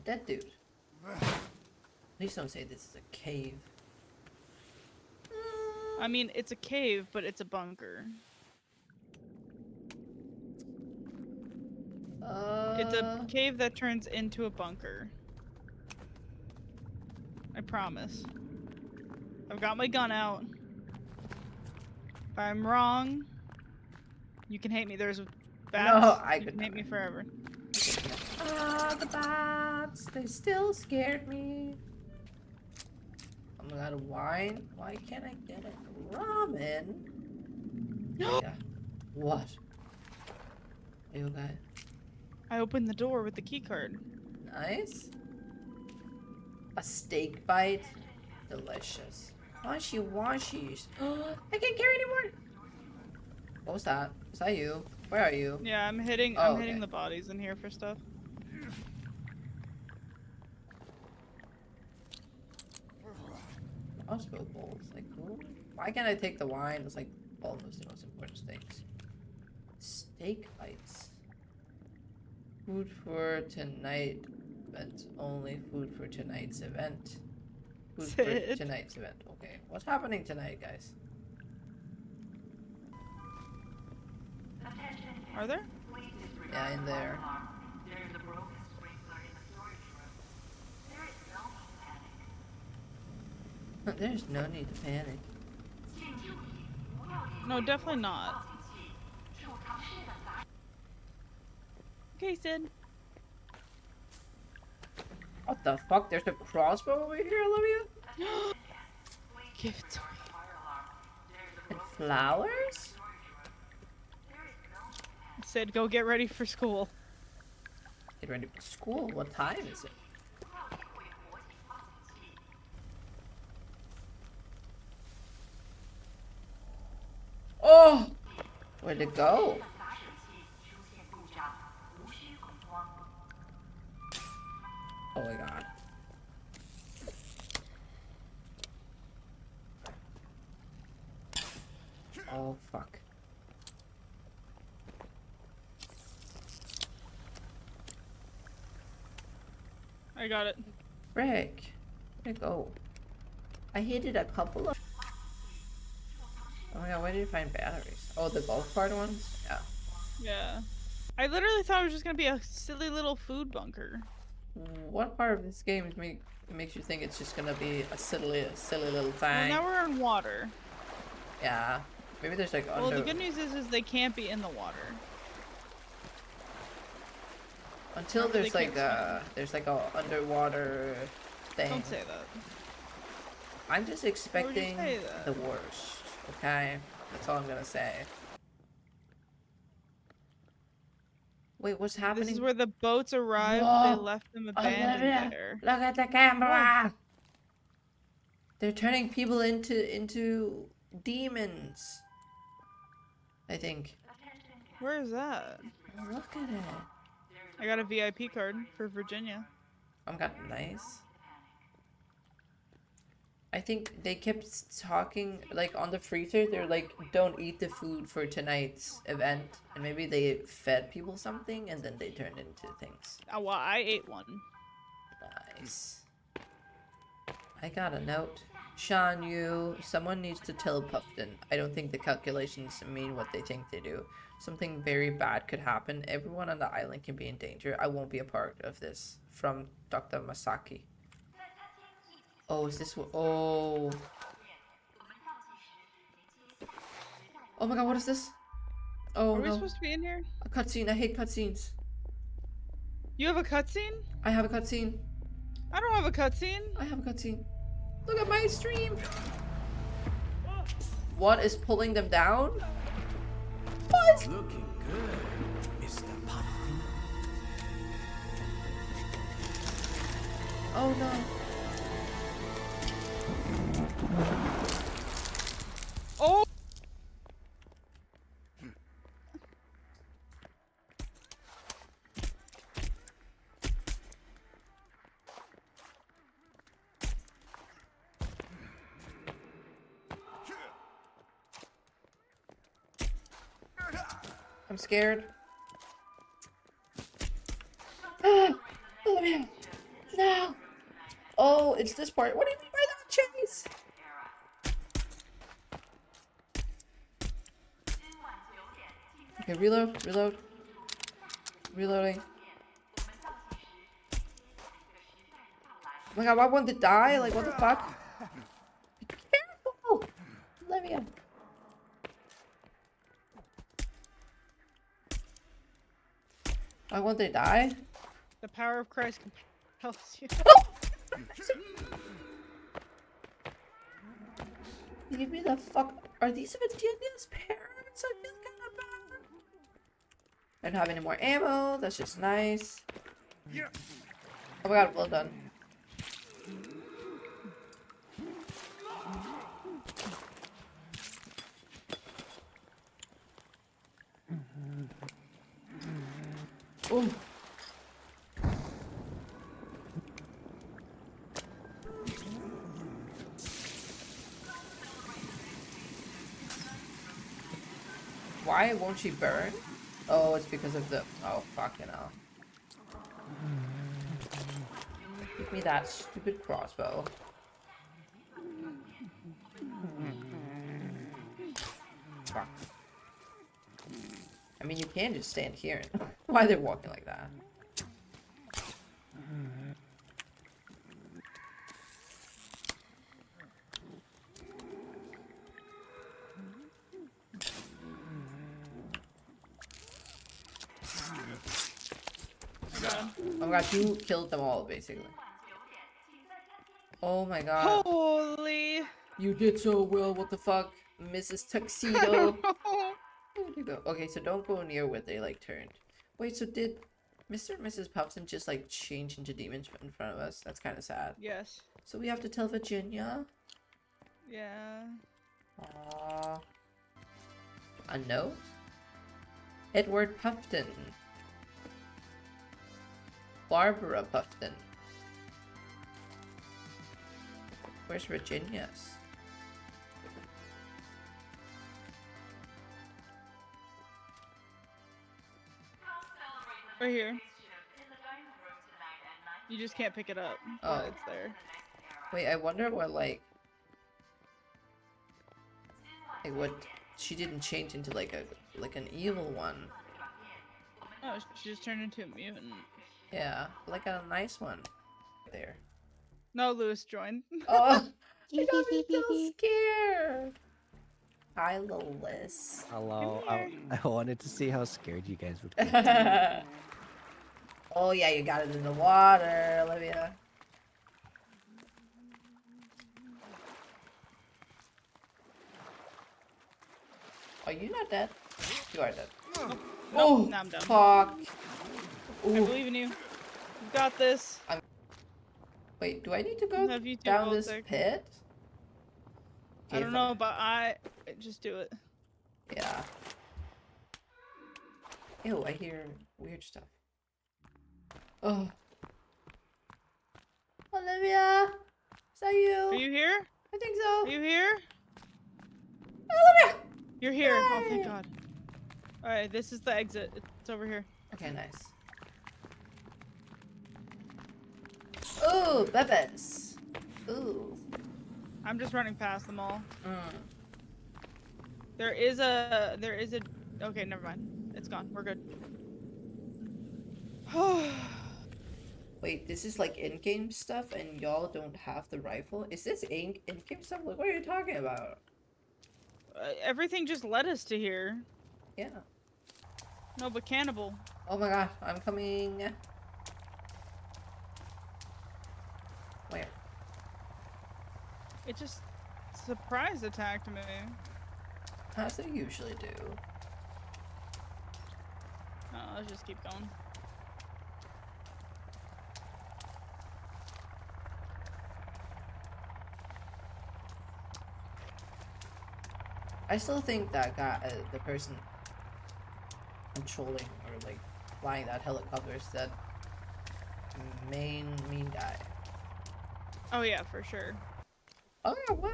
dead dude. Please don't say this is a cave. I mean, it's a cave, but it's a bunker. It's a cave that turns into a bunker. I promise. I've got my gun out. If I'm wrong, you can hate me. There's bats. No, I you could can hate me never. forever. Ah, the bats. They still scared me. I'm out of wine. Why can't I get it? Ramen? Yeah. What? Are you okay? I opened the door with the key card. Nice. A steak bite? Delicious. Washy washies. I can't carry anymore. What was that? Is that you? Where are you? Yeah, I'm hitting Oh, hitting okay. the bodies in here for stuff. Crossbow bolts. Like, cool. Why can't I take the wine? It's like almost the most important things. Steak bites. Food for tonight event. Only food for tonight's event. Food for Sid. tonight's event. Okay. What's happening tonight, guys? Are there? Yeah, in there. There's no need to panic. No, definitely not. Okay, Sid. What the fuck? There's a crossbow over here, Olivia? Give it to me. And flowers? Sid, go get ready for school. Get ready for school. What time is it? Oh! Where'd it go? Oh my god. Oh fuck. I got it. Frick. Where'd it go? I hit it a couple of. Oh my god, where did you find batteries? Oh, the golf cart ones? Yeah. Yeah. I literally thought it was just gonna be a silly little food bunker. What part of this game makes you think it's just gonna be a silly little Well, thing? now we're in water. Yeah. Maybe there's like Well, the good news is they can't be in the water. until Remember, there's they like can't there's like a underwater thing. Don't say that. I'm just would you expecting say that? the worst. Okay, that's all I'm gonna say. Wait, what's happening? This is where the boats arrived. They Whoa! left them abandoned Olivia, there. look at the camera. They're turning people into demons. I think. Where is that? Look at it. I got a VIP card for Virginia. I'm got nice. I think they kept talking like on the freezer. They're like, "Don't eat the food for tonight's event," and maybe they fed people something, and then they turned into things. Oh, well, I ate one. Nice. I got a note. Sean, someone needs to tell Puffton. I don't think the calculations mean what they think they do. Something very bad could happen. Everyone on the island can be in danger. I won't be a part of this. From Dr. Masaki. Oh, is this what? Oh. Oh my god, what is this? Oh Are we no. supposed to be in here? A cutscene. I hate cutscenes. You have a cutscene? I have a cutscene. I don't have a cutscene. I have a cutscene. Look at my stream. What is pulling them down? What? Looking good, Mr. Puffin. Oh no. Oh! I'm scared. Ah, Olivia. Oh, it's this part. What do you mean by that, Chase? Okay, reload, reload. Reloading. Oh my god, why won't it die? Like, what the fuck? Be careful! Olivia. Why won't they die? The power of Christ compels you. Leave me the fuck. Are these Virginia's parents? I feel kind of bad. I don't have any more ammo. That's just nice. Oh my god, well done. Oh. Why won't she burn? Oh, it's because of the. Oh, fucking hell. Give me that stupid crossbow. Fuck. I mean, you can just stand here. Why they're walking like that? Oh my god, you killed them all, basically. Oh my god. Holy! You did so well, what the fuck? Mrs. Tuxedo. Where'd you go? Okay, so don't go near where they, like, turned. Wait, so did Mr. and Mrs. Puffton just, like, change into demons in front of us? That's kind of sad. Yes. So we have to tell Virginia? Yeah. Aww. A note? Edward Puffton. Barbara Puffton. Where's Virginia's? Right here. You just can't pick it up. Oh. But it's there. Wait, I wonder what, like what she didn't change into like an evil one. Oh, she just turned into a mutant. Yeah, like a nice one. There. No, Lewis joined. Oh, I got me so scared. Hi, Lolis. Hello. Come here. I wanted to see how scared you guys would get. Oh yeah, you got it in the water, Olivia. Are you not dead? You are dead. Nope, Oh, now I'm done. fuck. I Ooh. believe in you. You got this. Wait, do I need to go Have you two down both this there? pit? I don't know, but I just do it. Yeah. Ew, I hear weird stuff. Oh. Olivia! Is that you? Are you here? I think so. Are you here? Olivia! You're here. Oh, thank Yay! God. All right, this is the exit. It's over here. Okay, nice. Ooh, bebes. Ooh. I'm just running past them all. Mm. There is a. Okay, never mind. It's gone. We're good. Wait, this is like in-game stuff and y'all don't have the rifle? Is this in-game stuff? Like, what are you talking about? Everything just led us to here. Yeah. No, but cannibal. Oh my god, I'm coming. Where? It just surprise attacked me. As they usually do. No, let's just keep going. I still think that guy, the person controlling or like flying that helicopter is that main guy. Oh yeah, for sure. Oh what?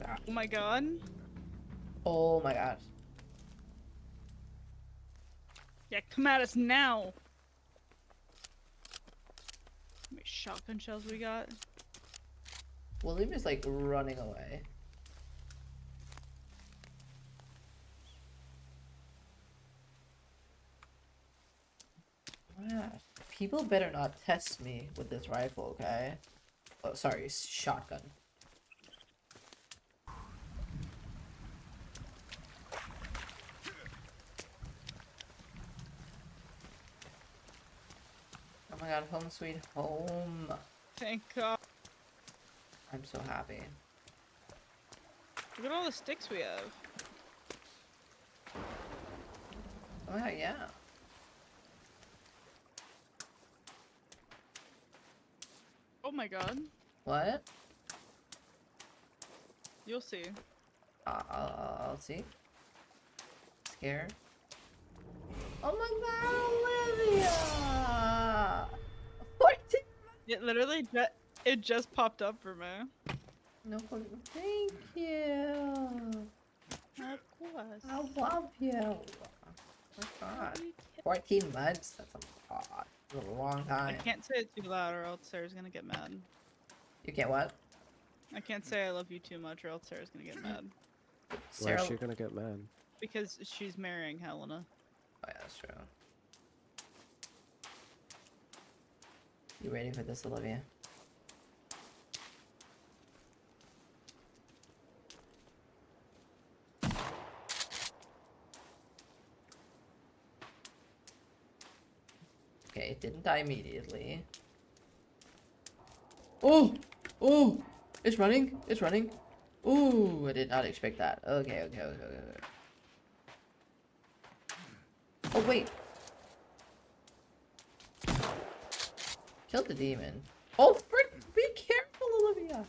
Ah, Oh my God. oh my god. Yeah, come at us now. shotgun shells we got? William is like running away. Yeah. People better not test me with this rifle, okay? Oh, sorry, shotgun. Oh my god, home sweet home. Thank God. I'm so happy. Look at all the sticks we have. Oh my god, yeah. Oh my God. What? You'll see. I'll see. Scared. Oh my god, Olivia! 14. It literally just popped up for me. No, thank you. Of course. I love you. Oh my god. 14 months? That's a lot. That's a long I time. can't say it too loud or else Sarah's gonna get mad. You can't what? I can't say I love you too much or else Sarah's gonna get mad. Why Sarah. is she gonna get mad? Because she's marrying Helena. Oh yeah, that's true. You ready for this, Olivia? Okay, it didn't die immediately. Oh! Oh! It's running! It's running! Ooh, I did not expect that. Okay. Oh, wait! Killed the demon. Oh, frick! Be careful, Olivia!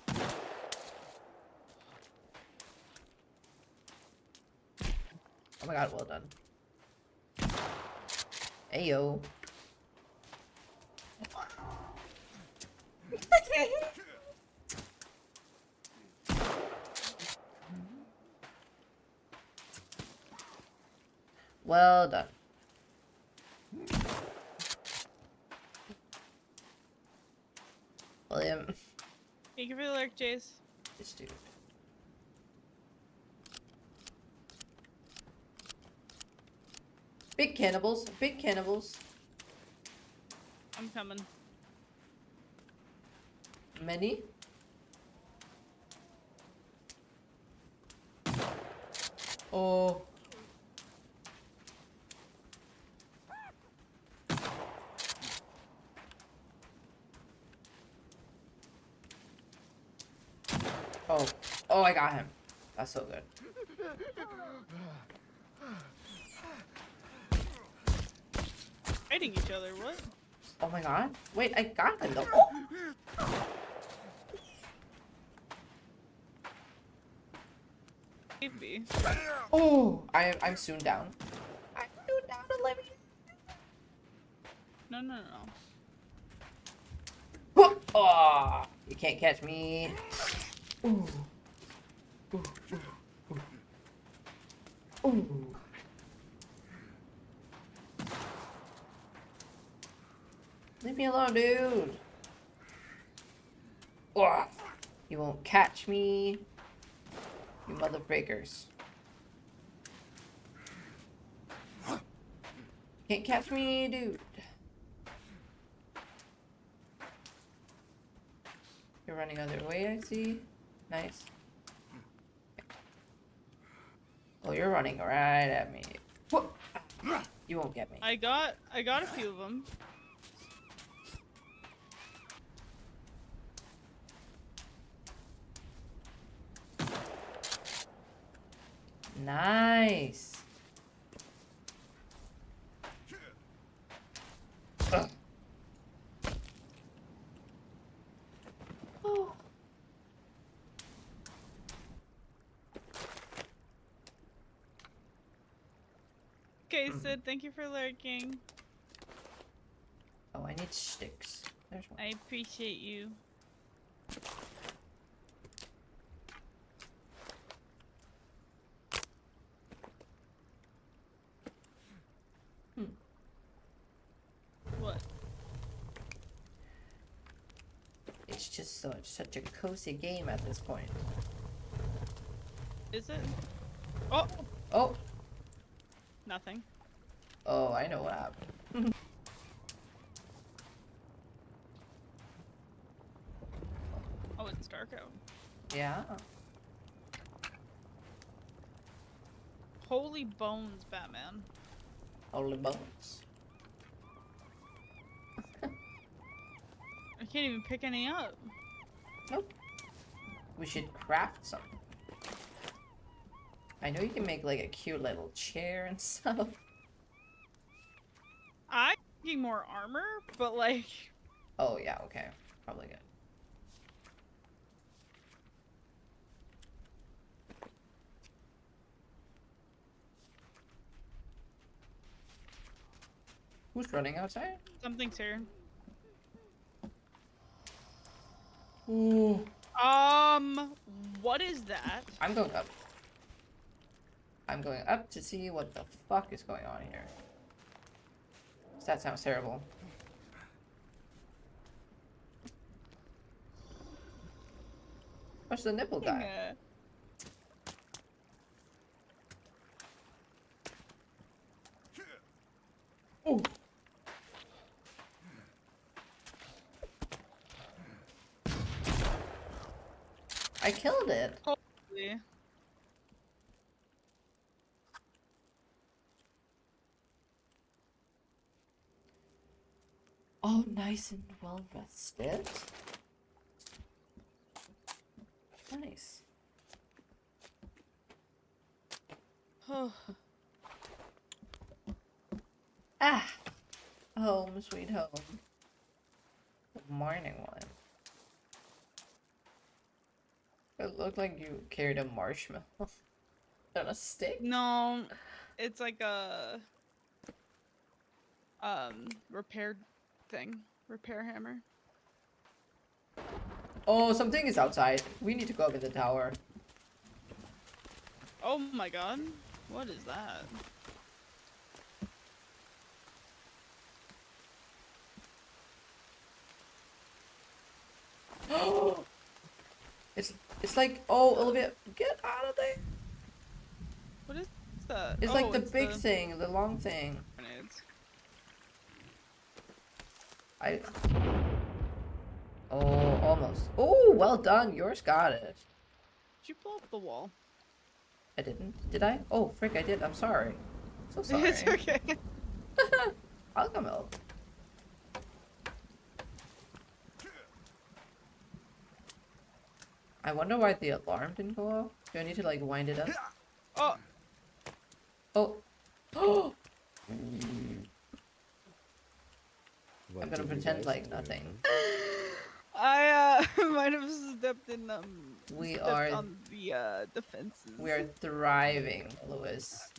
Oh my god, well done. Ayo. Well done. William. Thank you for the lurk, Jace. This dude. Big cannibals. Big cannibals. I'm coming. Many. Oh. Oh. Oh, I got him. That's so good. Fighting each other, what? Oh my god. Wait, I got him though. Oh. Maybe. Oh, I'm soon down. I'm soon down, Olivia. No. Oh, you can't catch me. Ooh. Ooh. Ooh. Ooh. Leave me alone, dude. Oh, you won't catch me. You mother breakers. Can't catch me, dude. You're running other way, I see. Nice. Oh, you're running right at me. Whoa. You won't get me. I got a few of them. Nice. Ugh. Oh. Okay, Sid, thank you for lurking. Oh, I need sticks. There's one. I appreciate you. What? it's just such a cozy game at this point. Is it? Oh, Oh, nothing. oh, I know what happened. Oh, it's dark out. Yeah. Holy bones, Batman. Holy bones. I can't even pick any up. Nope. We should craft something. I know you can make like a cute little chair and stuff. I'm making more armor, but like, Oh yeah, okay. Probably good. Who's running outside? something's here. Ooh. What is that? I'm going up. I'm going up to see what the fuck is going on here. That sounds terrible. What's the nipple guy? Ooh. I killed it. Holy. Oh, nice and well rested. Nice. Ah! Home, sweet home. Good morning one. It looked like you carried a marshmallow on a stick. No, it's like a repair thing. Repair hammer. Oh, something is outside. We need to go up in the tower. Oh my god. What is that? It's like, oh, Olivia, get out of there. What is that? It's Oh, like the it's big thing, the long thing. grenades. Oh, almost. Oh, well done. Yours got it. Did you blow up the wall? I didn't. Did I? Oh, frick, I did. I'm sorry. So sorry. It's okay. I'll come help. I wonder why the alarm didn't go off. Do I need to like wind it up? Oh, Oh. Oh! What I'm gonna did you pretend guys like do? nothing. I might have stepped in We stepped are- on the defenses. We are thriving, Lewis.